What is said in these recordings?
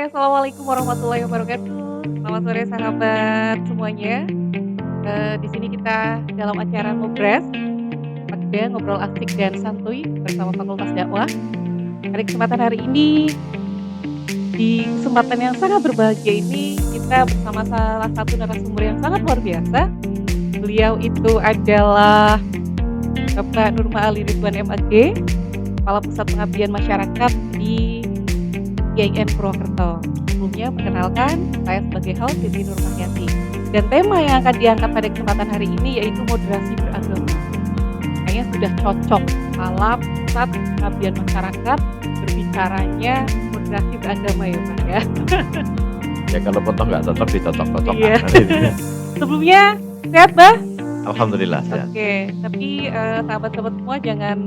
Assalamualaikum warahmatullahi wabarakatuh. Selamat sore sahabat semuanya. Di sini kita dalam acara Ngobras, pada ngobrol asik dan santuy bersama Fakultas Dakwah. Pada kesempatan hari ini, di kesempatan yang sangat berbahagia ini, kita bersama salah satu narasumber yang sangat luar biasa. Beliau itu adalah Bapak Nurma Ali Ridwan MAG, Kepala Pusat Pengabdian Masyarakat di IAIN Purwokerto. Sebelumnya perkenalkan, saya sebagai host Siti Nurmahyati. Dan tema yang akan diangkat pada kesempatan hari ini yaitu moderasi beragama. Kayaknya sudah cocok Kepala Pusat Pengabdian Masyarakat berbicaranya moderasi beragama ya Pak ya. Ya kalau potong nggak cocok dicocok-cocokkan. Iya. Sebelumnya sehat Bah? Alhamdulillah sehat. Oke, tapi sahabat-sahabat semua jangan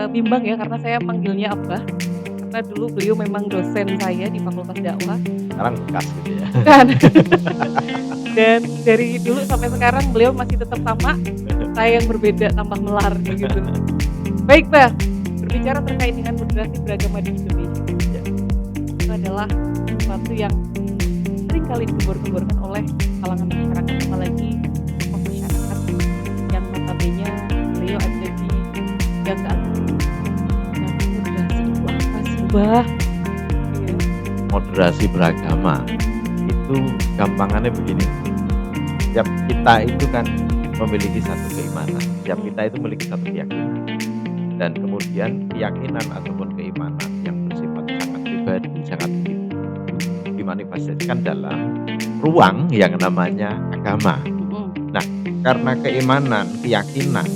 bimbang ya karena saya manggilnya Abah. Karena dulu beliau memang dosen saya di Fakultas Dakwah. Sekarang bekas gitu ya. Bukan. Dan dari dulu sampai sekarang beliau masih tetap sama, saya yang berbeda tambah melar gitu. Baik Bah, berbicara terkait dengan moderasi beragama di Indonesia, itu adalah sesuatu yang sering kali digembor-gemborkan oleh kalangan masyarakat, apalagi masyarakat yang notabene beliau ada di bidang keagamaan. Nah, moderasi itu apa sih Bah? Iya. Moderasi beragama itu gampangannya begini. Setiap kita itu kan memiliki satu keimanan. Setiap kita itu memiliki satu keyakinan. Dan kemudian keyakinan ataupun keimanan yang bersifat sangat pribadi, sangat individu, dimanifestasikan dalam ruang yang namanya agama. Nah, karena keimanan, keyakinan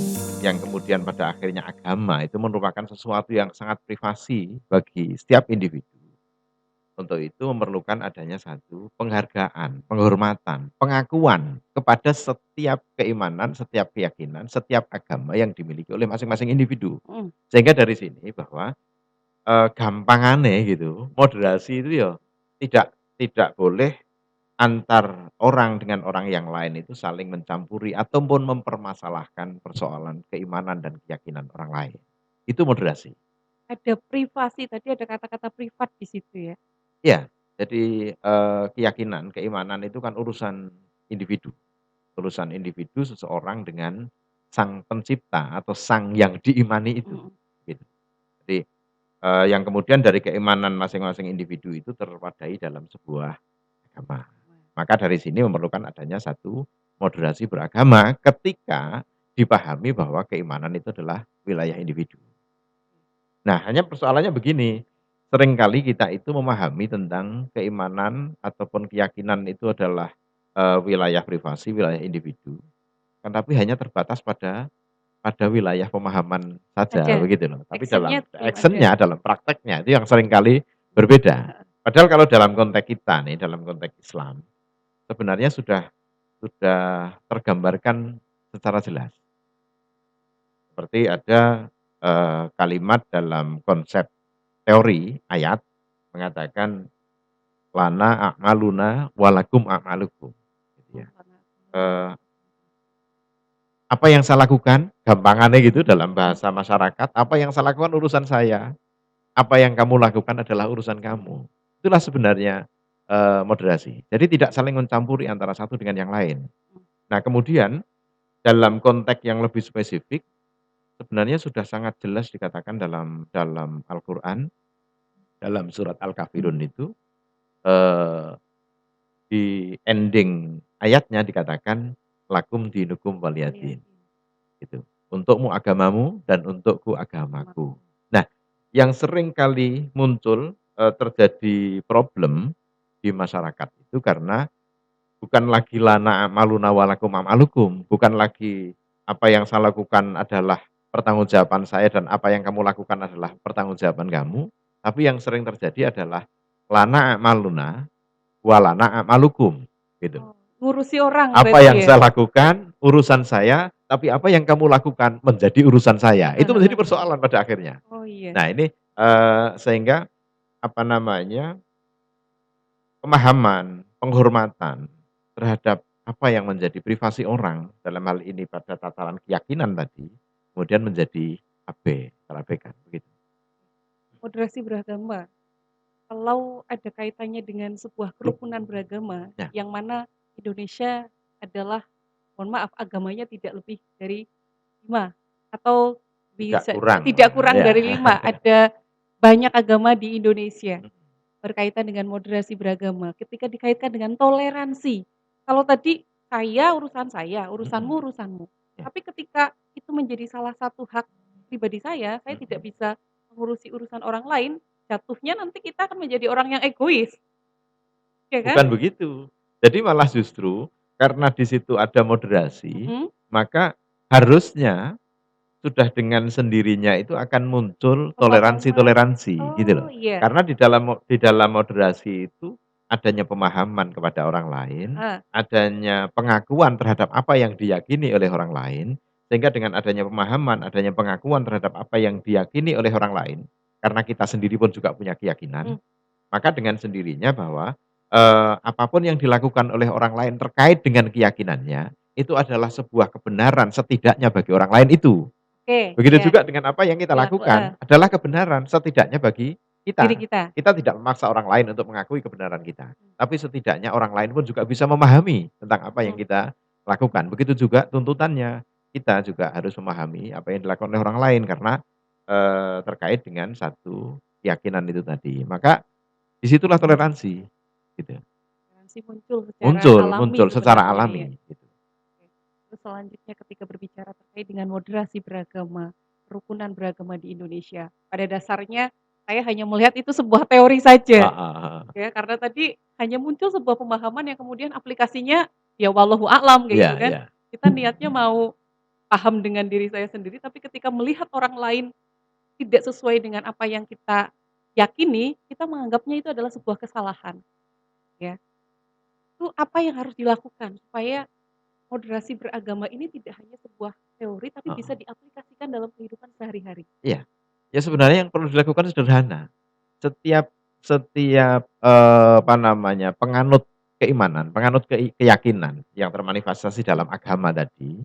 yang kemudian pada akhirnya agama itu merupakan sesuatu yang sangat privasi bagi setiap individu. Untuk itu memerlukan adanya satu penghargaan, penghormatan, pengakuan kepada setiap keimanan, setiap keyakinan, setiap agama yang dimiliki oleh masing-masing individu. Sehingga dari sini bahwa gampangannya gitu, moderasi itu ya tidak boleh antar orang dengan orang yang lain itu saling mencampuri ataupun mempermasalahkan persoalan keimanan dan keyakinan orang lain. Itu moderasi. Ada privasi, tadi ada kata-kata privat di situ ya? Iya, jadi, keyakinan, keimanan itu kan urusan individu seseorang dengan sang pencipta atau sang yang diimani itu, gitu. Jadi, yang kemudian dari keimanan masing-masing individu itu terwadai dalam sebuah agama. Maka dari sini memerlukan adanya satu moderasi beragama ketika dipahami bahwa keimanan itu adalah wilayah individu. Nah, hanya persoalannya begini, seringkali kita itu memahami tentang keimanan ataupun keyakinan itu adalah, wilayah privasi, wilayah individu, kan tapi hanya terbatas pada wilayah pemahaman saja, Saja, begitu loh. Tapi action-nya dalam belum ada. action-nya, dalam prakteknya itu yang seringkali berbeda. Padahal kalau dalam konteks kita nih, dalam konteks Islam, sebenarnya sudah tergambarkan secara jelas. Seperti ada, kalimat dalam konsep teori ayat mengatakan, "Lana a'maluna walakum a'malukum." Gitu ya. Eee, apa yang saya lakukan, gampangannya gitu dalam bahasa masyarakat, apa yang saya lakukan urusan saya, apa yang kamu lakukan adalah urusan kamu. Itulah sebenarnya, moderasi. Jadi tidak saling mencampuri antara satu dengan yang lain. Nah kemudian dalam konteks yang lebih spesifik, sebenarnya sudah sangat jelas dikatakan dalam Al-Qur'an, dalam surat Al-Kafirun itu, eee, di ending ayatnya dikatakan, "Lakum dinukum waliyadin." Gitu. Untukmu agamamu dan untukku agamaku. Nah, yang sering kali muncul, terjadi problem di masyarakat itu karena bukan lagi lana a'maluna walakum a'malukum, bukan lagi apa yang saya lakukan adalah pertanggungjawaban saya dan apa yang kamu lakukan adalah pertanggungjawaban kamu, tapi yang sering terjadi adalah lana a'maluna walana a'malukum, gitu. Oh, ngurusi orang Apa berarti yang ya? saya lakukan, urusan saya, tapi apa yang kamu lakukan menjadi urusan saya. Itu menjadi persoalan pada akhirnya. Oh iya. Nah ini, sehingga apa namanya, pemahaman, penghormatan terhadap apa yang menjadi privasi orang, dalam hal ini pada tataran keyakinan tadi, kemudian menjadi terabaikan, begitu. Moderasi beragama. kalau ada kaitannya dengan sebuah kerukunan beragama, Ya, yang mana Indonesia adalah, mohon maaf, agamanya tidak lebih dari 5 atau tidak bisa kurang tidak lah, kurang ya. dari 5, ada banyak agama di Indonesia. Berkaitan dengan moderasi beragama, ketika dikaitkan dengan toleransi. Kalau tadi saya, urusanmu Mhm, urusanmu. ya. Tapi ketika itu menjadi salah satu hak pribadi saya tidak Mhm. bisa mengurusi urusan orang lain, jatuhnya nanti kita akan menjadi orang yang egois, ya kan? Bukan begitu. Jadi malah justru karena di situ ada moderasi, Mhm, maka harusnya sudah dengan sendirinya itu akan muncul pemahaman. toleransi-toleransi gitu Oh, loh. iya, Karena di dalam moderasi itu adanya pemahaman kepada orang lain, heeh, adanya pengakuan terhadap apa yang diyakini oleh orang lain, sehingga dengan adanya pemahaman, adanya pengakuan terhadap apa yang diyakini oleh orang lain, karena kita sendiri pun juga punya keyakinan, mhm, maka dengan sendirinya bahwa, apa yang dilakukan oleh orang lain terkait dengan keyakinannya, itu adalah sebuah kebenaran setidaknya bagi orang lain itu. oke, Begitu iya, juga dengan apa yang kita lakukan adalah kebenaran setidaknya bagi diri kita. kita. Kita tidak memaksa orang lain untuk mengakui kebenaran kita, tapi setidaknya orang lain pun juga bisa memahami tentang apa yang Mhm, kita lakukan. Begitu juga tuntutannya, kita juga harus memahami apa yang dilakukan oleh orang lain karena, terkait dengan satu keyakinan itu tadi. Maka disitulah toleransi, gitu. toleransi muncul secara Muncul alami muncul secara sebenarnya alami, ya. gitu. Oke. Terus selanjutnya ketika berbicara terkait dengan moderasi beragama, kerukunan beragama di Indonesia. Pada dasarnya saya hanya melihat itu sebuah teori saja, Heeh heeh. ya karena tadi hanya muncul sebuah pemahaman yang kemudian aplikasinya ya wallahu a'lam kayak Iya gitu kan. iya. Kita niatnya mau paham dengan diri saya sendiri, tapi ketika melihat orang lain tidak sesuai dengan apa yang kita yakini, kita menganggapnya itu adalah sebuah kesalahan, ya. Itu apa yang harus dilakukan supaya moderasi beragama ini tidak hanya sebuah teori, tapi bisa Heeh. diaplikasikan dalam kehidupan sehari-hari. Iya. Ya sebenarnya yang perlu dilakukan sederhana. Setiap setiap, apa namanya, penganut keimanan, penganut keyakinan yang termanifestasi dalam agama tadi,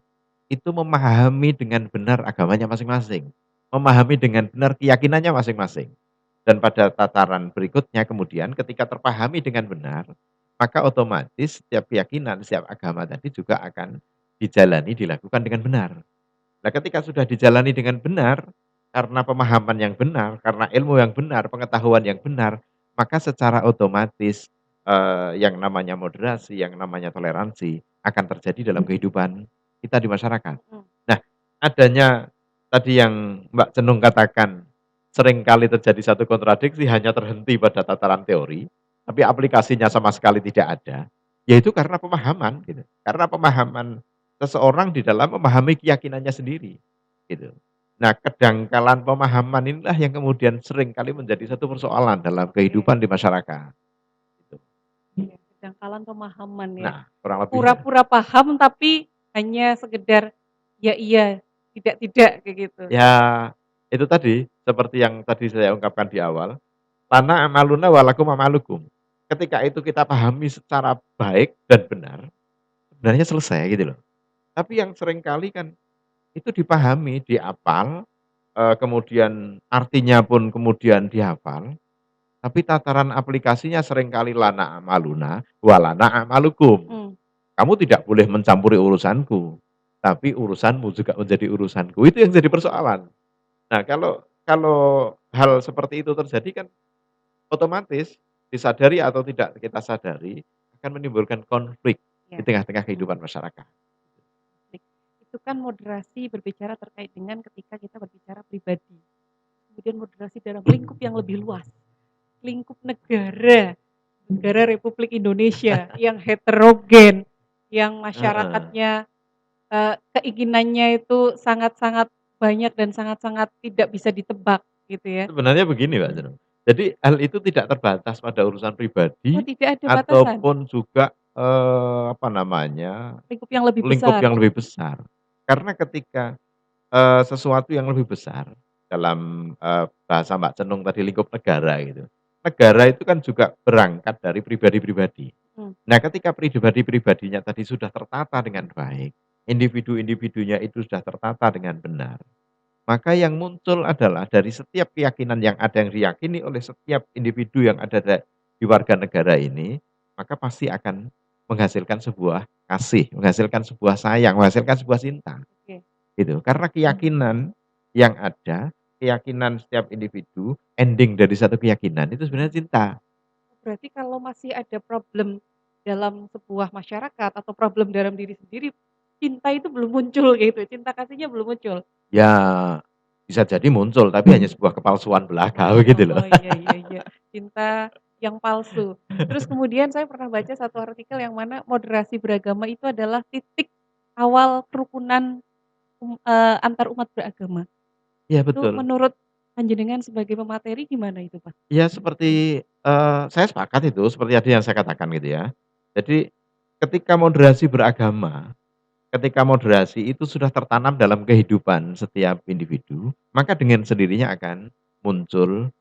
itu memahami dengan benar agamanya masing-masing, memahami dengan benar keyakinannya masing-masing. Dan pada tataran berikutnya kemudian ketika terpahami dengan benar, maka otomatis setiap keyakinan, setiap agama tadi juga akan dijalani, dilakukan dengan benar. Nah, ketika sudah dijalani dengan benar, karena pemahaman yang benar, karena ilmu yang benar, pengetahuan yang benar, maka secara otomatis, yang namanya moderasi, yang namanya toleransi akan terjadi dalam kehidupan kita di masyarakat. Mhm, Nah, adanya tadi yang Mbak Cenung katakan, seringkali terjadi satu kontradiksi hanya terhenti pada tataran teori, tapi aplikasinya sama sekali tidak ada, yaitu karena pemahaman gitu. Karena pemahaman seseorang di dalam memahami keyakinannya sendiri, gitu. Nah, kedangkalan pemahaman inilah yang kemudian seringkali menjadi satu persoalan dalam oke. kehidupan di masyarakat, gitu. Iya, kedangkalan pemahaman ya. Nah, kurang lebihnya. Pura-pura paham tapi hanya sekedar, ya iya, tidak tidak, kayak gitu. Ya, itu tadi, seperti yang tadi saya ungkapkan di awal, "Lana amaluna wa lakum amalukum." Ketika itu kita pahami secara baik dan benar, sebenarnya selesai gitu loh. Tapi yang seringkali kan itu dipahami, dihafal, kemudian artinya pun kemudian dihafal, tapi tataran aplikasinya seringkali lana amaluna wa lana amalukum. Mhm, Kamu tidak boleh mencampuri urusanku, tapi urusanmu juga menjadi urusanku. Itu yang jadi persoalan. Nah, kalau kalau hal seperti itu terjadi kan otomatis disadari atau tidak kita sadari akan menimbulkan konflik di iya, tengah-tengah mhm, kehidupan masyarakat. baik. Itu kan moderasi berbicara terkait dengan ketika kita berbicara pribadi. Kemudian moderasi dalam lingkup yang lebih luas, lingkup negara. Negara Republik Indonesia yang heterogen, yang Heeh. masyarakatnya, keinginannya itu sangat-sangat banyak dan sangat-sangat tidak bisa ditebak gitu ya. Sebenarnya begini Mbak Senung, jadi hal itu tidak terbatas pada urusan Oh, pribadi tidak ada batasan, ataupun juga, apa namanya, lingkup yang lebih lingkup besar. yang lebih besar. Karena ketika, sesuatu yang lebih besar dalam, bahasa Mbak Cenung tadi lingkup negara gitu. Negara itu kan juga berangkat dari pribadi-pribadi. Mhm, Nah, ketika pribadi-pribadinya tadi sudah tertata dengan baik, individu-individunya itu sudah tertata dengan benar, maka yang muncul adalah dari setiap keyakinan yang ada yang diyakini oleh setiap individu yang ada di warga negara ini, maka pasti akan menghasilkan sebuah kasih, menghasilkan sebuah sayang, menghasilkan sebuah cinta, Oke. gitu. Karena Mhm. keyakinan yang ada, keyakinan setiap individu, ending dari satu keyakinan itu sebenarnya cinta. Berarti kalau masih ada problem dalam sebuah masyarakat atau problem dalam diri sendiri, cinta itu belum muncul gitu, cinta kasihnya belum muncul? Ya, bisa jadi muncul, tapi hanya sebuah kepalsuan belaka begitu loh. Oh, iya iya iya, cinta yang palsu. Terus kemudian saya pernah baca satu artikel yang mana moderasi beragama itu adalah titik awal kerukunan, antar umat beragama. Iya Itu betul. menurut panjenengan sebagai pemateri gimana itu, Pak? Ya seperti, saya sepakat itu, seperti tadi yang saya katakan gitu ya. Jadi, ketika moderasi beragama, ketika moderasi itu sudah tertanam dalam kehidupan setiap individu, maka dengan sendirinya akan muncul,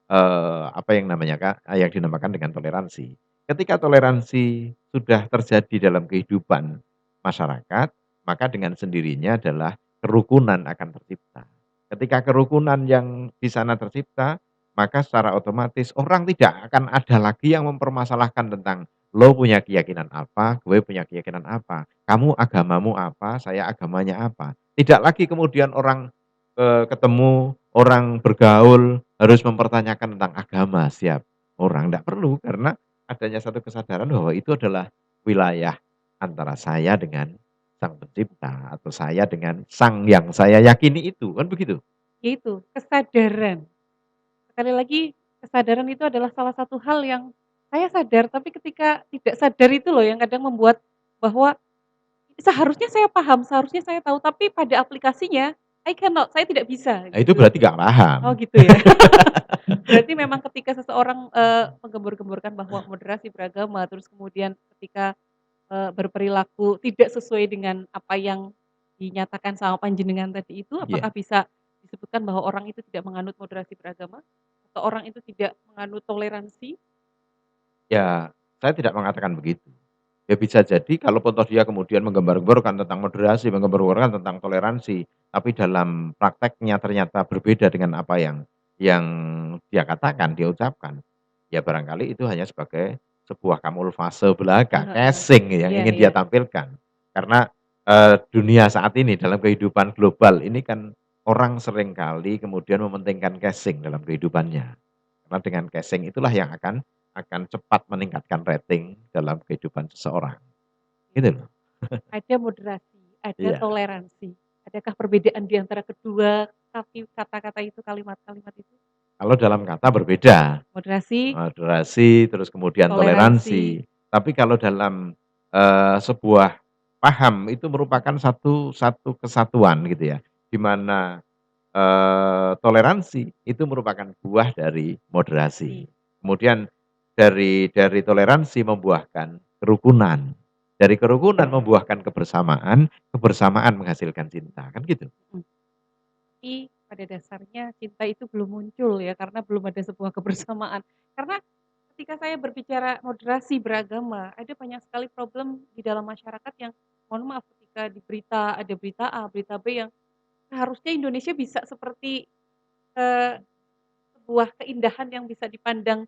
apa yang namanya yang dinamakan dengan toleransi. Ketika toleransi sudah terjadi dalam kehidupan masyarakat, maka dengan sendirinya adalah kerukunan akan tercipta. Ketika kerukunan yang di sana tercipta, maka secara otomatis orang tidak akan ada lagi yang mempermasalahkan tentang, "Lo punya keyakinan apa, gue punya keyakinan apa. Kamu agamamu apa, saya agamanya apa." Tidak lagi kemudian orang, ketemu, orang bergaul harus mempertanyakan tentang agama setiap orang, ndak perlu karena adanya satu kesadaran bahwa itu adalah wilayah antara saya dengan Sang Pencipta atau saya dengan sang yang saya yakini itu, kan begitu? Yaitu kesadaran. Sekali lagi, kesadaran itu adalah salah satu hal yang saya sadar, tapi ketika tidak sadar itu loh yang kadang membuat bahwa seharusnya saya paham, seharusnya saya tahu, tapi pada aplikasinya, I cannot, saya tidak bisa Nah itu gitu. berarti nggak paham. Oh gitu ya. Berarti memang ketika seseorang, menggembur-gemburkan bahwa moderasi beragama, terus kemudian ketika, berperilaku tidak sesuai dengan apa yang dinyatakan sama panjenengan tadi itu, Iya. apakah bisa disebutkan bahwa orang itu tidak menganut moderasi beragama? Atau orang itu tidak menganut toleransi? Ya, saya tidak mengatakan begitu. Ya bisa jadi kalaupun toh dia kemudian menggembar-gemborkan tentang moderasi, menggembar-gemborkan tentang toleransi, tapi dalam prakteknya ternyata berbeda dengan apa yang dia katakan, dia ucapkan, ya barangkali itu hanya sebagai sebuah kamuflase belaka, Heeh. casing yang Iya ingin dia iya. tampilkan. Karena, dunia saat ini dalam kehidupan global ini kan orang seringkali kemudian mementingkan casing dalam kehidupannya. Karena dengan casing itulah yang akan cepat meningkatkan rating dalam kehidupan seseorang, gitu loh. Ada moderasi, ada Iya, toleransi. Adakah perbedaan di antara kedua kata-kata itu, kalimat-kalimat itu? kalau dalam kata berbeda, Moderasi, moderasi, terus kemudian toleransi. toleransi. Tapi kalau dalam, sebuah paham itu merupakan satu satu kesatuan gitu ya, di mana, toleransi itu merupakan buah dari moderasi. Kemudian dari toleransi membuahkan kerukunan, dari kerukunan membuahkan kebersamaan, kebersamaan menghasilkan cinta, kan gitu. Mhm. Tapi pada dasarnya cinta itu belum muncul ya, karena belum ada sebuah kebersamaan. Karena ketika saya berbicara moderasi beragama, ada banyak sekali problem di dalam masyarakat yang mohon maaf ketika di berita, ada berita A, berita B yang seharusnya Indonesia bisa seperti, eee, sebuah keindahan yang bisa dipandang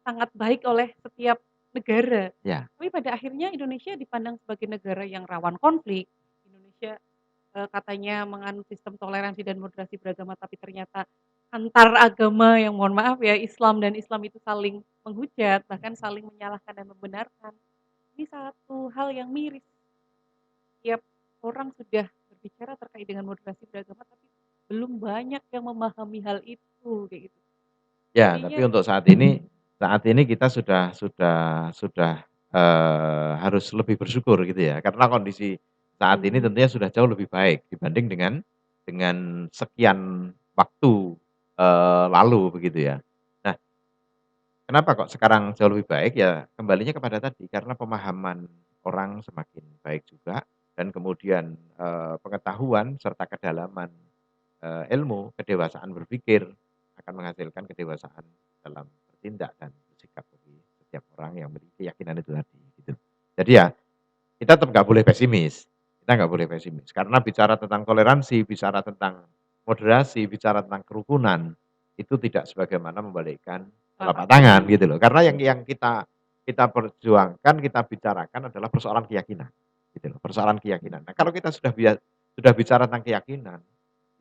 sangat baik oleh setiap negara. Ya. Tapi pada akhirnya Indonesia dipandang sebagai negara yang rawan konflik. Indonesia, katanya menganut sistem toleransi dan moderasi beragama, tapi ternyata antar agama yang mohon maaf ya, Islam dan Islam itu saling menghujat, bahkan saling menyalahkan dan membenarkan. Ini satu hal yang miris, tiap orang sudah berbicara terkait dengan moderasi beragama, tapi belum banyak yang memahami hal itu, kayak gitu. Ya, tapi Jadinya untuk saat ini kita sudah, harus lebih bersyukur gitu ya, karena kondisi saat ini mhm, tentunya sudah jauh lebih baik dibanding dengan sekian waktu, lalu begitu ya. Nah, kenapa kok sekarang jauh lebih baik? Ya kembalinya kepada tadi, karena pemahaman orang semakin baik juga dan kemudian, pengetahuan serta kedalaman, ilmu, kedewasaan berpikir akan menghasilkan kedewasaan dalam bertindak dan bersikap bagi setiap orang yang memiliki keyakinan itu tadi, gitu. Jadi ya kita tetap nggak boleh pesimis, kita nggak boleh pesimis karena bicara tentang toleransi, bicara tentang moderasi, bicara tentang kerukunan, itu tidak sebagaimana membalikkan Telapak telapak tangan tangan. gitu loh. Karena yang kita kita perjuangkan, kita bicarakan adalah persoalan keyakinan, gitu loh, persoalan keyakinan. Nah, kalau kita sudah bicara tentang keyakinan,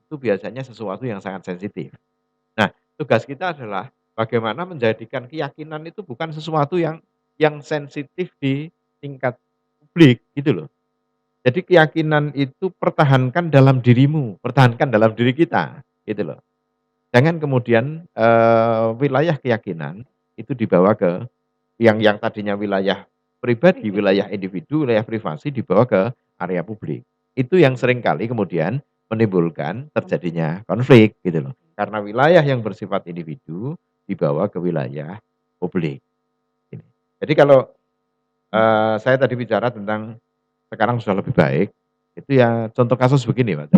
itu biasanya sesuatu yang sangat sensitif. Nah, tugas kita adalah bagaimana menjadikan keyakinan itu bukan sesuatu yang sensitif di tingkat publik, gitu loh. Jadi keyakinan itu pertahankan dalam dirimu, pertahankan dalam diri kita, gitu loh. Jangan kemudian, wilayah keyakinan itu dibawa ke yang tadinya wilayah pribadi, Pribadi. wilayah individu, wilayah privasi dibawa ke area publik. Itu yang seringkali kemudian menimbulkan Konflik. terjadinya konflik, gitu loh. Oke. Karena wilayah yang bersifat individu dibawa ke wilayah publik, gitu. Jadi kalau, saya tadi bicara tentang sekarang sudah lebih baik, itu ya contoh kasus begini, Mas.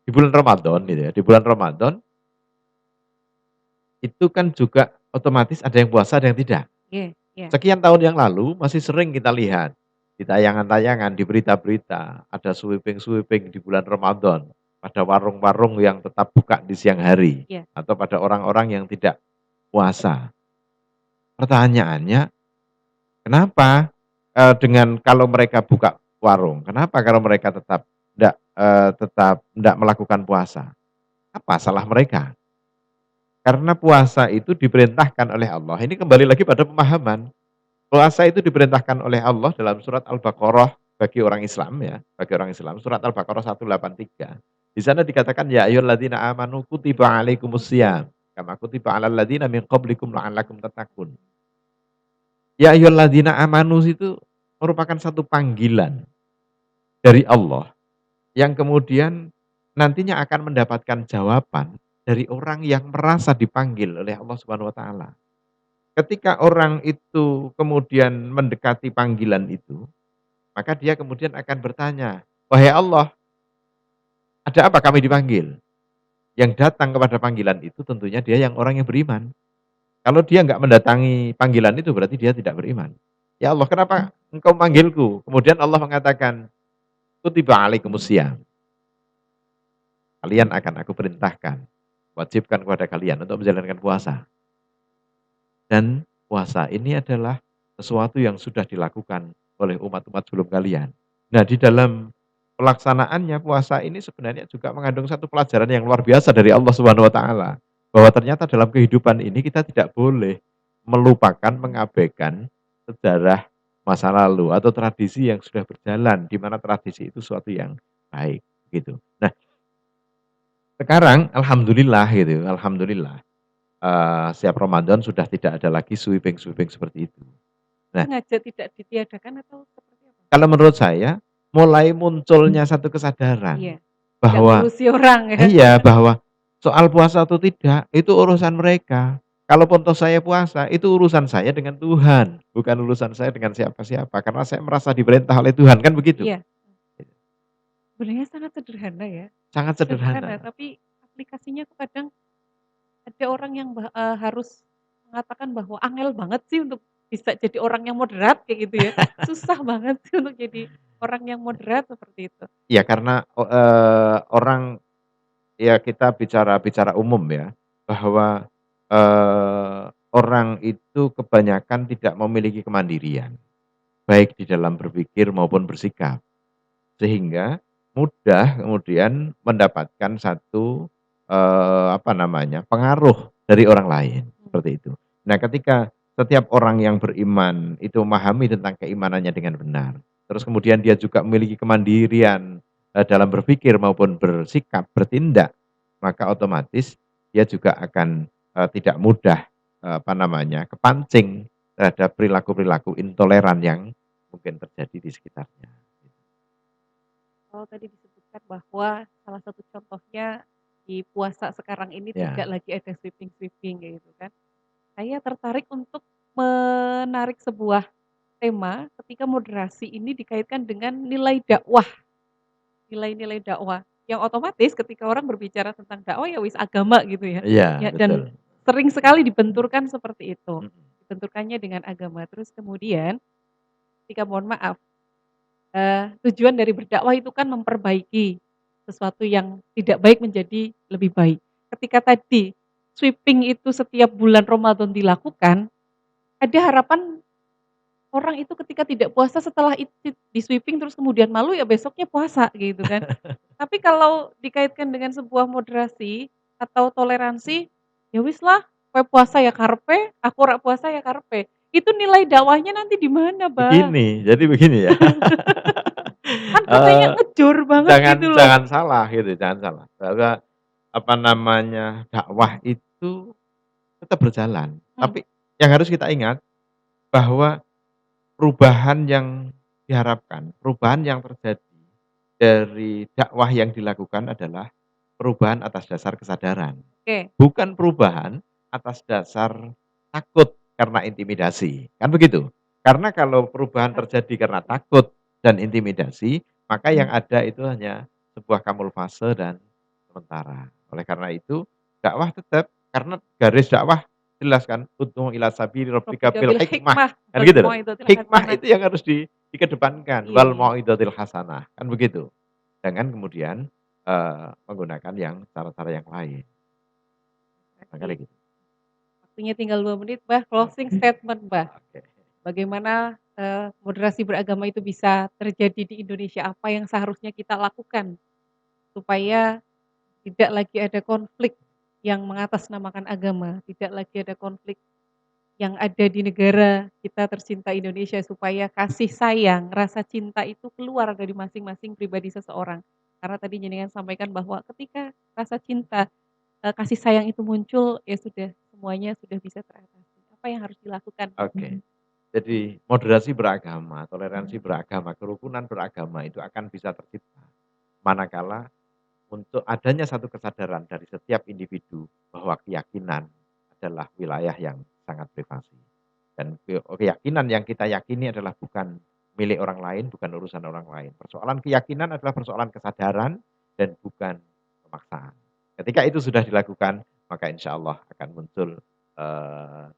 Di bulan Ramadan gitu ya, di bulan Ramadan itu kan juga otomatis ada yang puasa, ada yang tidak. Iya iya. Sekian tahun yang lalu masih sering kita lihat di tayangan-tayangan, di berita-berita, ada sweeping-sweeping di bulan Ramadan, pada warung-warung yang tetap buka di siang hari, Iya. atau pada orang-orang yang tidak puasa. Pertanyaannya, kenapa, dengan kalau mereka buka warung, kenapa kalau mereka tetap ndak melakukan puasa? Apa salah mereka? Karena puasa itu diperintahkan oleh Allah, ini kembali lagi pada pemahaman. Puasa itu diperintahkan oleh Allah dalam surat Al-Baqarah bagi orang Islam ya, bagi orang Islam surat Al-Baqarah 183. Di sana dikatakan ya ayyuhalladzina amanu kutiba alaikumusiyam kama kutiba alal ladzina min qablikum la'allakum tattaqun. Ya ayyuhalladzina amanu itu merupakan satu panggilan dari Allah yang kemudian nantinya akan mendapatkan jawaban dari orang yang merasa dipanggil oleh Allah Subhanahu wa taala. Ketika orang itu kemudian mendekati panggilan itu, maka dia kemudian akan bertanya, "Wahai Allah, ada apa kami dipanggil?" Yang datang kepada panggilan itu tentunya dia yang orang yang beriman. Kalau dia nggak mendatangi panggilan itu berarti dia tidak beriman. "Ya Allah, kenapa engkau manggilku?" Kemudian Allah mengatakan, "Kutiba alaikumusiyam." Kalian akan aku perintahkan, wajibkan kepada kalian untuk menjalankan puasa. Dan puasa ini adalah sesuatu yang sudah dilakukan oleh umat-umat sebelum kalian. Nah, di dalam pelaksanaannya puasa ini sebenarnya juga mengandung satu pelajaran yang luar biasa dari Allah Subhanahu wa taala, bahwa ternyata dalam kehidupan ini kita tidak boleh melupakan, mengabaikan sejarah masa lalu atau tradisi yang sudah berjalan, di mana tradisi itu suatu yang baik, gitu. Nah, sekarang alhamdulillah gitu, alhamdulillah, setiap Ramadan sudah tidak ada lagi sweeping-sweeping seperti itu. Nah, Sengaja tidak ditiadakan atau seperti apa? kalau menurut saya mulai munculnya satu kesadaran Iya. Tidak bahwa ngurusi orang ya. iya, bahwa soal puasa atau tidak itu urusan mereka. Kalaupun toh saya puasa, itu urusan saya dengan Tuhan, bukan urusan saya dengan siapa-siapa, karena saya merasa diperintah oleh Tuhan, kan begitu? Iya. Sebenarnya sangat sederhana ya. Sangat Sederhana, sederhana. tapi aplikasinya tuh kadang ada orang yang harus mengatakan bahwa angel banget sih untuk bisa jadi orang yang moderat kayak gitu ya. Susah banget sih untuk jadi orang yang moderat seperti itu. Ya karena, orang ya kita bicara bicara umum ya, bahwa, orang itu kebanyakan tidak memiliki kemandirian, baik di dalam berpikir maupun bersikap. Sehingga mudah kemudian mendapatkan satu, apa namanya, pengaruh dari orang lain, Mmm. seperti itu. Nah, ketika setiap orang yang beriman itu memahami tentang keimanannya dengan benar, terus kemudian dia juga memiliki kemandirian, dalam berpikir maupun bersikap, bertindak, maka otomatis dia juga akan, tidak mudah, apa namanya, kepancing terhadap perilaku-perilaku intoleran yang mungkin terjadi di sekitarnya. Kalau tadi disebutkan bahwa salah satu contohnya di puasa sekarang ini tidak Ya. lagi ada sweeping-sweeping kayak gitu kan. Saya tertarik untuk menarik sebuah tema ketika moderasi ini dikaitkan dengan nilai-nilai dakwah, yang otomatis ketika orang berbicara tentang dakwah ya wis agama gitu ya. Iya, Ya dan betul. sering sekali dibenturkan seperti itu, Mhm. dibenturkannya dengan agama. Terus kemudian ketika mohon maaf, tujuan dari berdakwah itu kan memperbaiki. sesuatu yang tidak baik menjadi lebih baik. Ketika tadi sweeping itu setiap bulan Ramadan dilakukan, ada harapan orang itu ketika tidak puasa setelah di-sweeping terus kemudian malu ya besoknya puasa gitu kan. Tapi kalau dikaitkan dengan sebuah moderasi atau toleransi, ya wis lah, kowe puasa ya karepe, aku ora puasa ya karepe. Itu nilai dakwahnya nanti di mana, Bah? Jadi begini ya, Kan rasanya eee, ngejor banget jangan gitu loh. jangan salah gitu, jangan salah, bahwa apa namanya, dakwah itu tetap berjalan. Mhm, Tapi yang harus kita ingat bahwa perubahan yang diharapkan, perubahan yang terjadi dari dakwah yang dilakukan adalah perubahan atas dasar kesadaran, oke, bukan perubahan atas dasar takut karena intimidasi, kan begitu? Karena kalau perubahan terjadi karena takut dan intimidasi, maka yang ada itu hanya sebuah kamuflase dan sementara. Oleh karena itu, dakwah tetap karena garis dakwah jelas kan, "Ud'u ila sabili rabbika rabbika bil bil hikmah." hikmah Kan wal gitu loh. mau'izatil Hikmah hasanah. itu yang harus dikedepankan, Iya wal iya. mau'izatil hasanah, kan begitu. Jangan kemudian, menggunakan yang cara-cara yang lain, barangkali Berarti gitu. waktunya tinggal 2 menit, Bah, closing Oke statement, Bah. oke. Bagaimana, moderasi beragama itu bisa terjadi di Indonesia? Apa yang seharusnya kita lakukan supaya tidak lagi ada konflik yang mengatasnamakan agama, tidak lagi ada konflik yang ada di negara kita tercinta Indonesia, supaya kasih sayang, rasa cinta itu keluar dari masing-masing pribadi seseorang. Karena tadi jenengan sampaikan bahwa ketika rasa cinta, kasih sayang itu muncul, ya sudah, semuanya sudah bisa teratasi. Apa yang harus dilakukan? Oke. Jadi moderasi beragama, toleransi beragama, kerukunan beragama itu akan bisa tercipta manakala untuk adanya satu kesadaran dari setiap individu bahwa keyakinan adalah wilayah yang sangat privasi. Dan keyakinan yang kita yakini adalah bukan milik orang lain, bukan urusan orang lain. Persoalan keyakinan adalah persoalan kesadaran dan bukan pemaksaan. Ketika itu sudah dilakukan, maka insya Allah akan muncul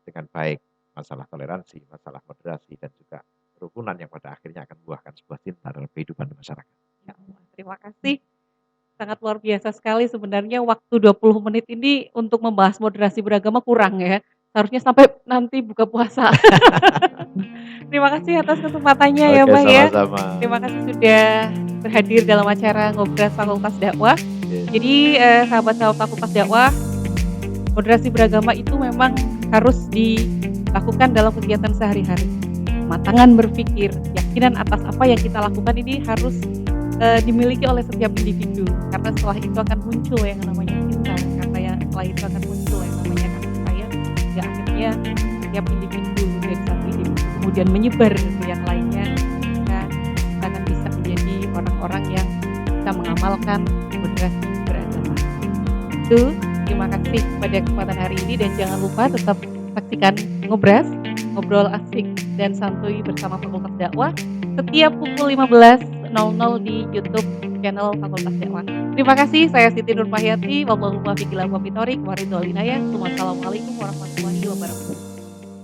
dengan baik masalah toleransi, masalah moderasi, dan juga kerukunan yang pada akhirnya akan membuahkan sebuah cinta dalam kehidupan masyarakat. Ya Allah, terima kasih. Sangat luar biasa sekali sebenarnya waktu 20 menit ini untuk membahas moderasi beragama kurang ya. Seharusnya sampai nanti buka puasa. Terima kasih atas kesempatannya ya, Oke, Mbah, ya. sama-sama. Terima kasih sudah berhadir dalam acara Ngobras Fakultas Dakwah. Oke. Jadi, sahabat-sahabat Fakultas Dakwah, moderasi beragama itu memang harus dilakukan dalam kegiatan sehari-hari. Kematangan berpikir, keyakinan atas apa yang kita lakukan ini harus dimiliki oleh setiap individu, karena setelah itu akan muncul yang namanya cinta, karena yang setelah itu akan muncul yang namanya kasih sayang, hingga akhirnya setiap individu dari satu individu kemudian menyebar ke yang lainnya, maka kita akan bisa menjadi orang-orang yang bisa mengamalkan moderasi beragama. Itu, terima kasih pada kesempatan hari ini dan jangan lupa tetap saksikan Ngobras, ngobrol asik dan santuy bersama Fakultas Dakwah setiap pukul 15.00 di YouTube channel Fakultas Dakwah. Terima kasih, saya Siti Nurmahiyati, wabillahi taufiq wal hidayah. Wassalamualaikum warahmatullahi wabarakatuh.